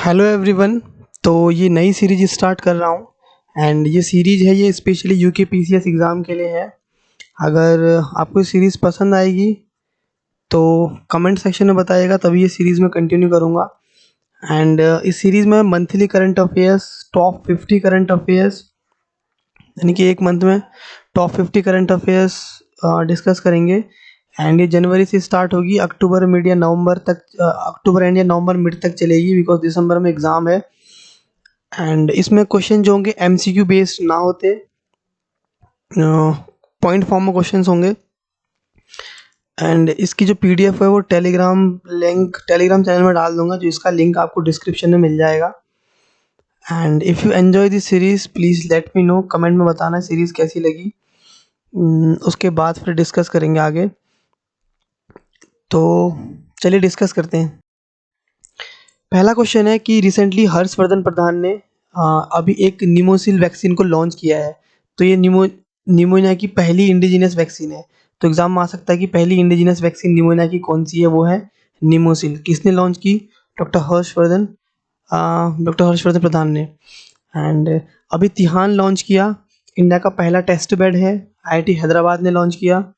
Hello everyone. तो ये नई सीरीज स्टार्ट कर रहा हूँ एंड ये सीरीज है, ये स्पेशली यूके पीसीएस एग्ज़ाम के लिए है। अगर आपको सीरीज़ पसंद आएगी तो कमेंट सेक्शन में बताइएगा, तभी ये सीरीज़ मैं कंटिन्यू करूँगा। एंड इस सीरीज़ में monthly current affairs, top 50 current affairs, यानी कि एक मंथ में टॉप 50 करंट अफेयर्स डिस्कस करेंगे। एंड ये जनवरी से स्टार्ट होगी, अक्टूबर मिड या नवंबर तक, अक्टूबर एंड या नवंबर मिड तक चलेगी, बिकॉज दिसंबर में एग्ज़ाम है। एंड इसमें क्वेश्चन जो होंगे एमसीक्यू बेस्ड ना होते, पॉइंट फॉर्म में क्वेश्चंस होंगे। एंड इसकी जो पीडीएफ है वो टेलीग्राम चैनल में डाल दूंगा, जो इसका लिंक आपको डिस्क्रिप्शन में मिल जाएगा। And if you enjoy this series please let me know, comment में बताना सीरीज़ कैसी लगी। उसके बाद फिर डिस्कस करेंगे आगे। तो चलिए डिस्कस करते हैं। पहला क्वेश्चन है कि रिसेंटली हर्षवर्धन प्रधान ने अभी एक निमोसिल वैक्सीन को लॉन्च किया है। तो ये निमोनिया की पहली इंडिजिनस वैक्सीन है। तो एग्जाम में आ सकता है कि पहली इंडिजिनस वैक्सीन निमोनिया की कौन सी है, वो है निमोसिल। किसने लॉन्च की? डॉक्टर हर्षवर्धन प्रधान ने। एंड अभी तिहान लॉन्च किया, इंडिया का पहला टेस्ट बेड है, आईआईटी हैदराबाद ने लॉन्च किया।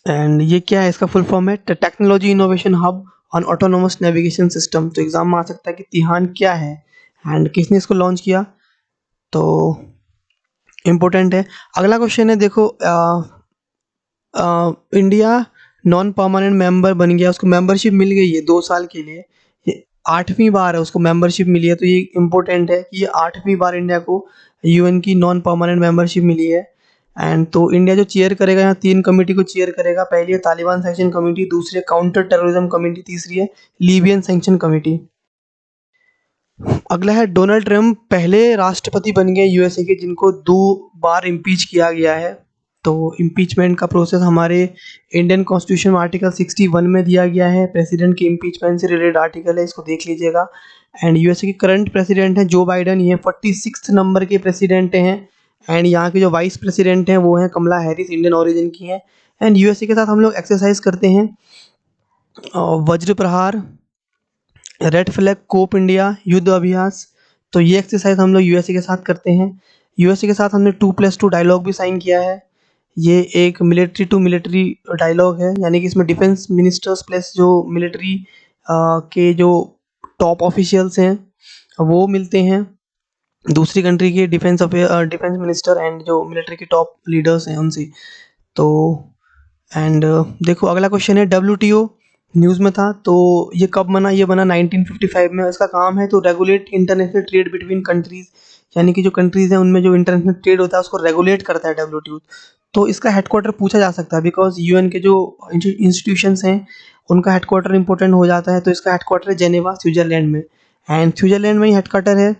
एंड ये क्या है, इसका फुल फॉर्म है technology innovation hub on autonomous navigation system. तो एग्जाम में आ सकता है कि तिहान क्या है एंड किसने इसको लॉन्च किया, तो इम्पोर्टेंट है। अगला क्वेश्चन है, देखो इंडिया नॉन परमानेंट मेंबर बन गया, उसको मेंबरशिप मिल गई है 2 साल के लिए। ये 8वीं बार है उसको मेंबरशिप मिली है। तो ये इम्पोर्टेंट है कि ये 8वीं बार इंडिया को यूएन की नॉन परमानेंट मेंबरशिप मिली है। एंड तो इंडिया जो चेयर करेगा, यहाँ 3 कमेटी को चेयर करेगा। पहली है तालिबान सैंक्शन कमेटी, दूसरी है काउंटर टेररिज्म कमेटी, तीसरी है लीबियन सैंक्शन कमेटी। अगला है डोनाल्ड ट्रम्प पहले राष्ट्रपति बन गए यूएसए के जिनको 2 बार इम्पीच किया गया है। तो इम्पीचमेंट का प्रोसेस हमारे इंडियन कॉन्स्टिट्यूशन में आर्टिकल 61 में दिया गया है। प्रेसिडेंट के इम्पीचमेंट से रिलेटेड आर्टिकल है, इसको देख लीजिएगा। एंड यूएसए के करंट प्रेसिडेंट हैं जो बाइडन, ये 46 नंबर के प्रेसिडेंट हैं। एंड यहाँ के जो वाइस प्रेसिडेंट हैं वो हैं कमला हैरिस, इंडियन ओरिजिन की हैं। एंड यूएसए के साथ हम लोग एक्सरसाइज करते हैं वज्र प्रहार, रेड फ्लैग, कोप इंडिया, युद्ध अभ्यास। तो ये एक्सरसाइज हम लोग यूएसए के साथ करते हैं। यूएसए के साथ हमने 2+2 डायलॉग भी साइन किया है। ये एक मिलिट्री टू मिलिट्री डायलॉग है, यानी कि इसमें डिफेंस मिनिस्टर्स प्लस जो मिलिट्री के जो टॉप ऑफिशियल्स हैं वो मिलते हैं, दूसरी कंट्री के डिफेंस मिनिस्टर एंड जो मिलिट्री के टॉप लीडर्स हैं उनसे। तो एंड देखो अगला क्वेश्चन है, डब्ल्यूटीओ न्यूज़ में था, तो ये कब बना? ये बना 1955 में। इसका काम है तो regulate international trade between countries, यानी कि जो कंट्रीज़ हैं उनमें जो इंटरनेशनल ट्रेड होता है उसको रेगुलेट करता है डब्ल्यूटीओ। तो इसका हेडक्वार्टर पूछा जा सकता है, बिकॉज यूएन के जो इंस्टीट्यूशंस हैं उनका हेडक्वार्टर इंपॉर्टेंट हो जाता है। तो इसका हेडक्वार्टर है जेनेवा, स्विट्जरलैंड में। एंड स्विट्जरलैंड में ही हेडक्वार्टर है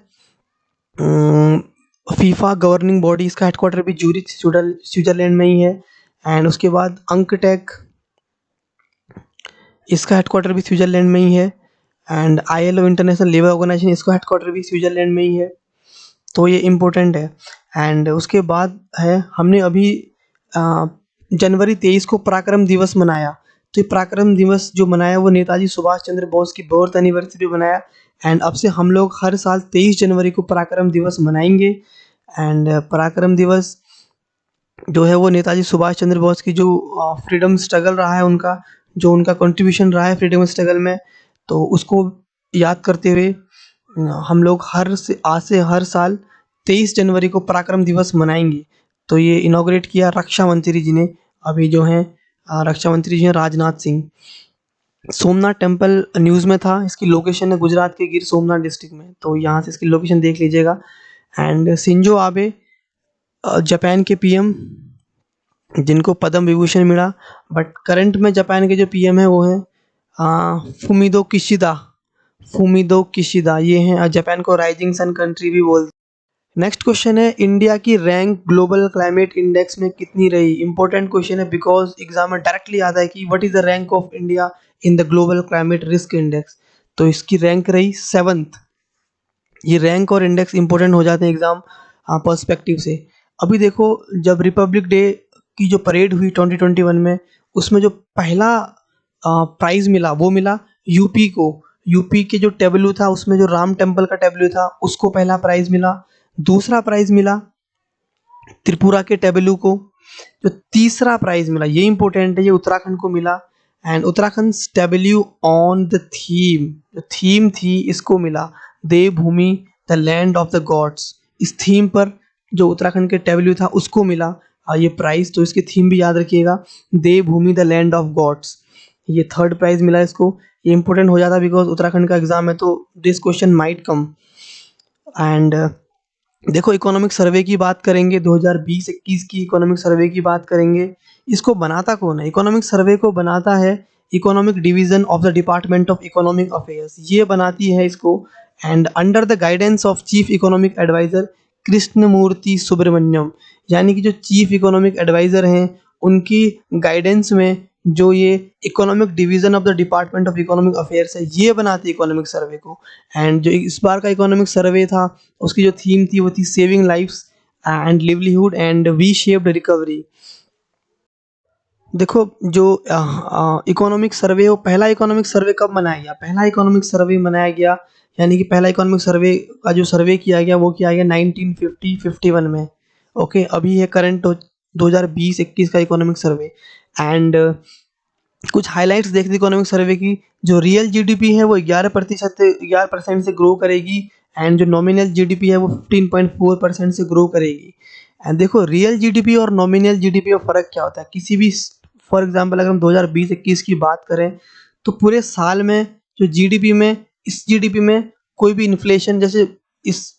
फीफा गवर्निंग बॉडी, इसका हेडक्वार्टर भी ज्यूरिच स्विट्जरलैंड में ही है। एंड उसके बाद अंकटेक, इसका हेडक्वार्टर भी स्विट्जरलैंड में ही है। And ILO International Labour Organization, इसका हेडक्वार्टर भी स्विट्जरलैंड में ही है। तो ये इम्पोर्टेंट है। एंड उसके बाद है, हमने अभी जनवरी 23 को पराक्रम दिवस मनाया। तो ये पराक्रम दिवस जो मनाया वो नेताजी सुभाष चंद्र बोस की बर्थ एनिवर्सरी पे मनाया। एंड अब से हम लोग हर साल 23 जनवरी को पराक्रम दिवस मनाएंगे। एंड पराक्रम दिवस जो है वो नेताजी सुभाष चंद्र बोस की जो फ्रीडम स्ट्रगल रहा है, उनका जो उनका कंट्रीब्यूशन रहा है फ्रीडम स्ट्रगल में, तो उसको याद करते हुए हम लोग आज से हर साल 23 जनवरी को पराक्रम दिवस मनाएंगे। तो ये इनॉग्रेट किया रक्षा मंत्री जी ने, अभी जो हैं रक्षा मंत्री जी हैं राजनाथ सिंह। सोमनाथ टेम्पल न्यूज़ में था, इसकी लोकेशन है गुजरात के गिर सोमनाथ डिस्ट्रिक्ट में। तो यहाँ से इसकी लोकेशन देख लीजिएगा। एंड शिंजो आबे जापान के पीएम जिनको पद्म विभूषण मिला, बट करंट में जापान के जो पीएम है वो हैं फुमिदो किशिदा। ये हैं, जापान को राइजिंग सन कंट्री भी बोलते हैं। नेक्स्ट क्वेश्चन है, इंडिया की रैंक ग्लोबल क्लाइमेट इंडेक्स में कितनी रही? इंपॉर्टेंट क्वेश्चन है, बिकॉज एग्जाम में डायरेक्टली आता है कि what is the rank of India in the global climate risk index. तो इसकी रैंक रही 7th। ये रैंक और इंडेक्स इंपॉर्टेंट हो जाते हैं एग्जाम पर्सपेक्टिव से। अभी देखो, जब रिपब्लिक डे की जो परेड हुई 2021 में, उसमें जो पहला प्राइज़ मिला वो मिला यूपी को। यूपी के जो टेबलू था उसमें जो राम टेम्पल का टेबलू था उसको पहला प्राइज़ मिला। दूसरा प्राइज़ मिला त्रिपुरा के टेबलू को। जो तीसरा प्राइज़ मिला, ये इंपॉर्टेंट है, ये उत्तराखंड को मिला। And Uttarakhand tableau on the theme, जो थीम थी इसको मिला, Devbhoomi the land of the gods. इस थीम पर जो उत्तराखंड के टेबलू था उसको मिला ये प्राइज़। तो इसकी थीम भी याद रखिएगा, देवभूमि द लैंड ऑफ गॉड्स। ये थर्ड प्राइज़ मिला इसको। ये इंपॉर्टेंट हो जाता बिकॉज उत्तराखंड का एग्जाम है तो this question might come. And देखो इकोनॉमिक सर्वे की बात करेंगे, 2020-21 की इकोनॉमिक सर्वे की बात करेंगे। इसको बनाता कौन है? इकोनॉमिक सर्वे को बनाता है economic division of the department of economic affairs, ये बनाती है इसको। And under the guidance of chief economic adviser Krishnamurthy Subramanian, यानी कि जो चीफ इकोनॉमिक एडवाइजर हैं उनकी गाइडेंस में जो ये economic division of the department of economic affairs है ये बनाती है इकोनॉमिक सर्वे को। एंड जो इस बार का इकोनॉमिक सर्वे था उसकी जो थीम थी वो थी saving lifes and livelihood and V shaped recovery. देखो जो इकोनॉमिक सर्वे, वो पहला इकोनॉमिक सर्वे कब मनाया गया? पहला इकोनॉमिक सर्वे मनाया गया, यानी कि पहला इकोनॉमिक सर्वे का जो सर्वे किया गया वो किया गया 1950-51 में। ओके, अभी है करंट 2020-21 का इकोनॉमिक सर्वे। एंड कुछ हाइलाइट्स देखते इकोनॉमिक सर्वे की। जो रियल जीडीपी है वो 11% से ग्रो करेगी। एंड जो नॉमिनल जीडीपी है वो 15.4% से ग्रो करेगी। एंड देखो रियल जीडीपी और नॉमिनल जीडीपी में फ़र्क क्या होता है किसी भी, फॉर एग्जांपल अगर हम 2020-21 की बात करें तो पूरे साल में जो जीडीपी में, इस जीडीपी में कोई भी इन्फ्लेशन, जैसे इस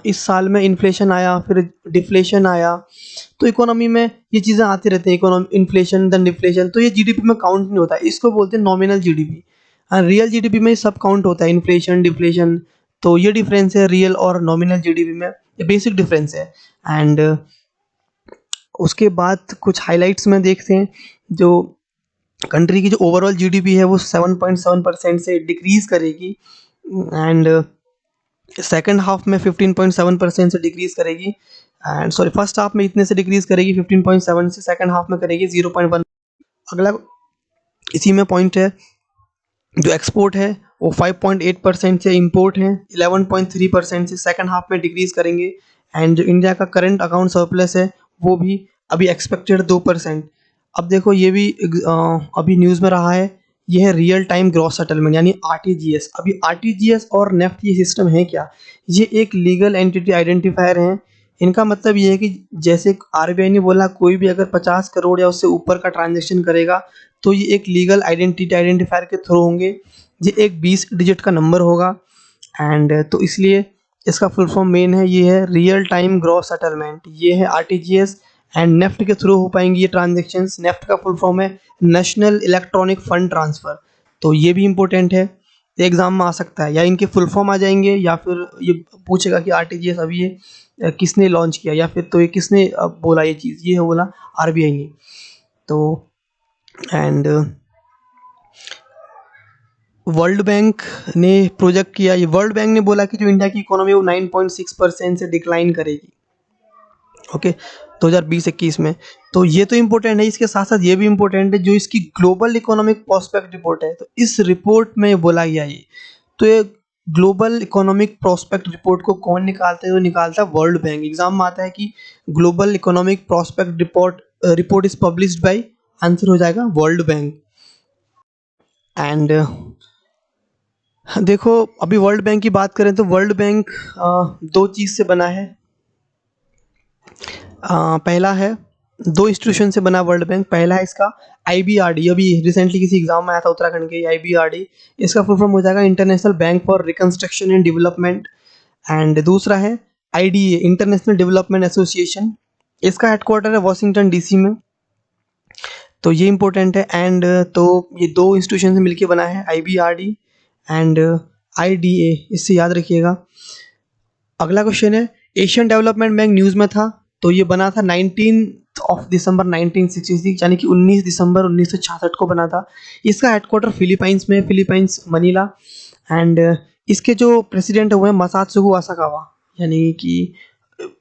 इस साल में इन्फ्लेशन आया फिर डिफ्लेशन आया, तो इकोनॉमी में ये चीज़ें आती रहती हैं, इकोनॉमी इन्फ्लेशन देन डिफ्लेशन, तो ये जीडीपी में काउंट नहीं होता है, इसको बोलते हैं नॉमिनल जीडीपी। रियल जीडीपी में सब काउंट होता है, इन्फ्लेशन डिफ्लेशन। तो ये डिफरेंस है रियल और नॉमिनल जीडीपी में, ये बेसिक डिफरेंस है। एंड उसके बाद कुछ हाइलाइट्स में देखते हैं। जो कंट्री की जो ओवरऑल जीडीपी है वो 7.7% से डिक्रीज करेगी। एंड सेकेंड हाफ में 15.7% से डिक्रीज करेगी। एंड सॉरी, फर्स्ट हाफ में इतने से डिक्रीज करेगी 15.7 से, सेकेंड हाफ में करेगी 0.1। अगला इसी में पॉइंट है, जो एक्सपोर्ट है वो 5.8% से, इंपोर्ट है 11.3% से, सेकेंड हाफ में डिक्रीज करेंगे। एंड जो इंडिया का करंट अकाउंट सरप्लस है वो भी अभी एक्सपेक्टेड 2%। अब देखो ये भी अभी न्यूज़ में रहा है, ये है रियल टाइम ग्रॉस सेटलमेंट यानी आरटीजीएस। अभी आरटीजीएस और नेफ्ट ये सिस्टम है क्या? ये एक लीगल एंटिटी आइडेंटिफायर हैं। इनका मतलब ये है कि जैसे आरबीआई ने बोला कोई भी अगर 50 करोड़ या उससे ऊपर का ट्रांजैक्शन करेगा तो ये एक लीगल आइडेंटिटी आइडेंटिफायर के थ्रू होंगे। ये एक 20 डिजिट का नंबर होगा। एंड तो इसलिए इसका फुल फॉर्म मेन है, ये है रियल टाइम ग्रॉस सेटलमेंट, ये है आरटीजीएस। एंड नेफ्ट के थ्रू हो पाएंगी ये ट्रांजेक्शन्स। नेफ्ट का फुल फॉर्म है नेशनल इलेक्ट्रॉनिक फंड ट्रांसफ़र। तो ये भी इम्पोर्टेंट है, एग्ज़ाम में आ सकता है, या इनके फुल फॉर्म आ जाएंगे या फिर ये पूछेगा कि आरटीजीएस अभी ये किसने लॉन्च किया, या फिर तो ये किसने बोला ये चीज़, ये बोला आरबीआई ने। तो एंड वर्ल्ड बैंक ने प्रोजेक्ट किया, ये वर्ल्ड बैंक ने बोला कि जो इंडिया की इकोनॉमी वो 9.6% से डिक्लाइन करेगी। ओके, 2020-21 में। तो ये तो इम्पोर्टेंट है, इसके साथ साथ ये भी इम्पोर्टेंट है जो इसकी ग्लोबल इकोनॉमिक प्रोस्पेक्ट रिपोर्ट है। तो इस रिपोर्ट में बोला गया ये, तो ये ग्लोबल इकोनॉमिक प्रोस्पेक्ट रिपोर्ट को कौन निकालता है? वो निकालता है वर्ल्ड बैंक। एग्जाम में आता है कि global economic prospect report is published by, answer हो जाएगा वर्ल्ड बैंक। एंड देखो अभी वर्ल्ड बैंक की बात करें तो वर्ल्ड बैंक दो चीज़ से बना है। पहला है, दो इंस्टीट्यूशन से बना वर्ल्ड बैंक। पहला है इसका आईबीआरडी, अभी रिसेंटली किसी एग्जाम में आया था उत्तराखंड के, आईबीआरडी। इसका फुल फॉर्म हो जाएगा international bank for reconstruction and development. And दूसरा है आईडीए, इंटरनेशनल डेवलपमेंट एसोसिएशन। इसका हेडक्वार्टर है वॉशिंगटन डीसी में। तो ये इंपॉर्टेंट है। एंड तो ये दो इंस्टीट्यूशन से मिलकर बना है, आईबीआरडी एंड आईडीए, इससे याद रखिएगा। अगला क्वेश्चन है, एशियन डेवलपमेंट बैंक न्यूज़ में था, तो ये बना था 19 दिसंबर 1966, यानी कि 19 दिसंबर 1966 को बना था। इसका हेडक्वार्टर फिलीपाइंस में, फिलीपाइंस मनीला। एंड इसके जो प्रेसिडेंट हुए हैं मसात्सुगु आसाकावा, यानी कि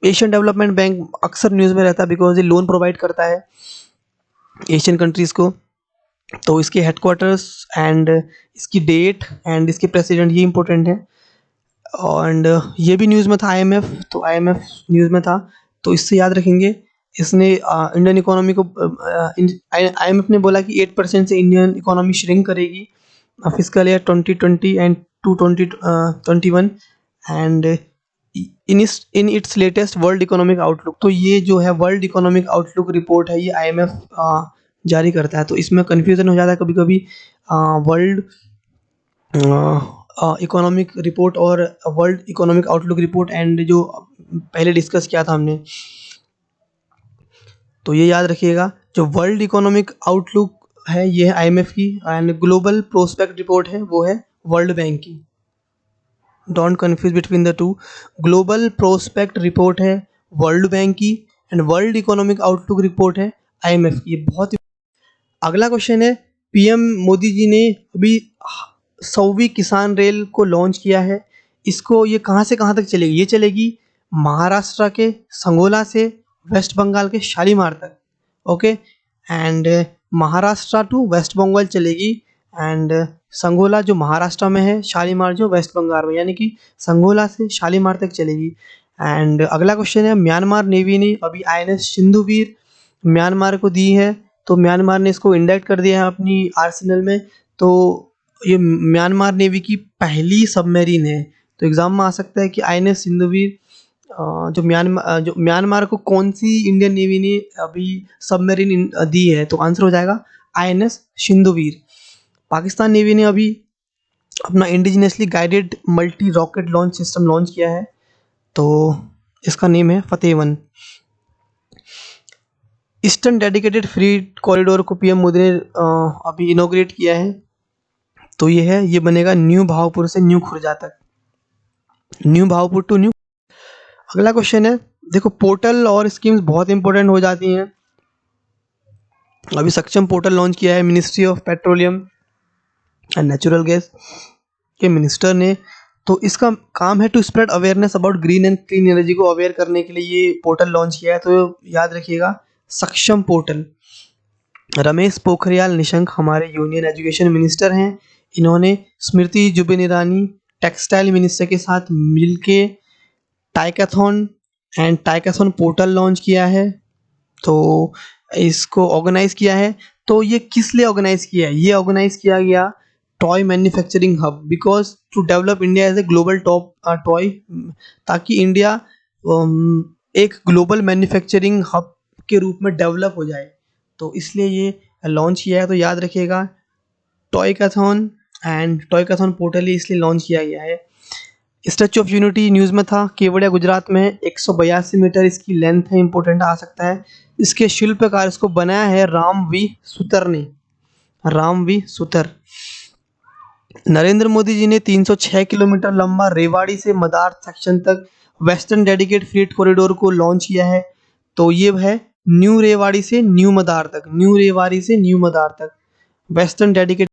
एशियन डेवलपमेंट बैंक अक्सर न्यूज़ में रहता है बिकॉज ये लोन प्रोवाइड करता है एशियन कंट्रीज़ को। तो इसके हेडक्वार्टर्स एंड इसकी डेट एंड इसके प्रेसिडेंट ये इंपॉर्टेंट है। एंड ये भी न्यूज़ में था आईएमएफ, तो आईएमएफ न्यूज़ में था, तो इससे याद रखेंगे। इसने इंडियन इकोनॉमी को आईएमएफ ने बोला कि 8% से इंडियन इकोनॉमी श्रिंक करेगी physical year 2020 and to 2021 and in its latest world economic outlook. तो ये जो है वर्ल्ड इकोनॉमिक आउटलुक रिपोर्ट है, ये आईएमएफ जारी करता है। तो इसमें कन्फ्यूज़न हो जाता है कभी कभी वर्ल्ड इकोनॉमिक रिपोर्ट और world economic outlook report and जो पहले डिस्कस किया था हमने। तो ये याद रखिएगा, जो वर्ल्ड इकोनॉमिक आउटलुक है ये है आईएमएफ की, एंड ग्लोबल प्रोस्पेक्ट रिपोर्ट है वो है वर्ल्ड बैंक की। Don't confuse between the two. Global prospect report है वर्ल्ड बैंक की and world economic outlook report है आईएमएफ की। ये बहुत। अगला क्वेश्चन है, पीएम मोदी जी ने अभी 100वीं किसान रेल को लॉन्च किया है। इसको ये कहाँ से कहाँ तक चलेगी? ये चलेगी महाराष्ट्र के संगोला से वेस्ट बंगाल के शालीमार तक। Okay, and Maharashtra to West Bengal चलेगी एंड संगोला जो महाराष्ट्र में है, शालीमार जो वेस्ट बंगाल में, यानी कि संगोला से शालीमार तक चलेगी। एंड अगला क्वेश्चन है, म्यांमार नेवी ने अभी आईएनएस सिंधुवीर म्यांमार को दी है, तो म्यांमार ने इसको इंडाइट कर दिया है अपनी आर्सेनल में। तो ये म्यांमार नेवी की पहली सबमरीन है। तो एग्जाम में आ सकता है कि आईएनएस सिंधुवीर जो म्यांमार को कौन सी इंडियन नेवी ने अभी सबमरीन दी है? तो आंसर हो जाएगा आईएनएस सिंधुवीर। पाकिस्तान नेवी ने अभी अपना indigenously guided multi rocket launch system launch किया है, तो इसका नेम है फतेह 1। ईस्टर्न डेडिकेटेड फ्रीट कॉरिडोर को पीएम मोदी ने अभी इनोग्रेट किया है, तो ये बनेगा न्यू भावपुर से न्यू खुर्जा तक, न्यू भावपुर टू न्यू। अगला क्वेश्चन है, देखो पोर्टल और स्कीम्स बहुत इंपॉर्टेंट हो जाती हैं। अभी सक्षम पोर्टल लॉन्च किया है ministry of petroleum and natural gas के मिनिस्टर ने। तो इसका काम है to spread awareness about green and clean energy को अवेयर करने के लिए ये पोर्टल लॉन्च किया है। तो याद रखिएगा सक्षम पोर्टल। रमेश पोखरियाल निशंक हमारे यूनियन एजुकेशन मिनिस्टर हैं, इन्होंने स्मृति जुबिन ईरानी टेक्सटाइल मिनिस्टर के साथ मिलके टाइकाथॉन एंड टाइकाथॉन पोर्टल लॉन्च किया है, तो इसको ऑर्गेनाइज किया है। तो ये किस लिए ऑर्गेनाइज किया है? ये ऑर्गेनाइज किया गया toy manufacturing hub, because to develop India as a global top toy, ताकि इंडिया एक ग्लोबल मैन्युफैक्चरिंग हब के रूप में डेवलप हो जाए, तो इसलिए ये लॉन्च किया है। तो याद रखिएगा टॉयकाथॉन एंड टॉयकाथॉन पोर्टल ही इसलिए लॉन्च किया गया है। स्टैच्यू ऑफ यूनिटी न्यूज़ में था, केवड़िया गुजरात में 182 मीटर इसकी लेंथ है, इंपॉर्टेंट आ सकता है। इसके शिल्पकार इसको बनाया है राम वी सुतर ने, राम वी सुतर। नरेंद्र मोदी जी ने 306 किलोमीटर लंबा रेवाड़ी से मदार सेक्शन तक वेस्टर्न डेडिकेट फ्रीट कॉरिडोर को लॉन्च किया है, तो ये है न्यू रेवाड़ी से न्यू मदार तक, न्यू रेवाड़ी से न्यू मदार तक वेस्टर्न डेडिकेट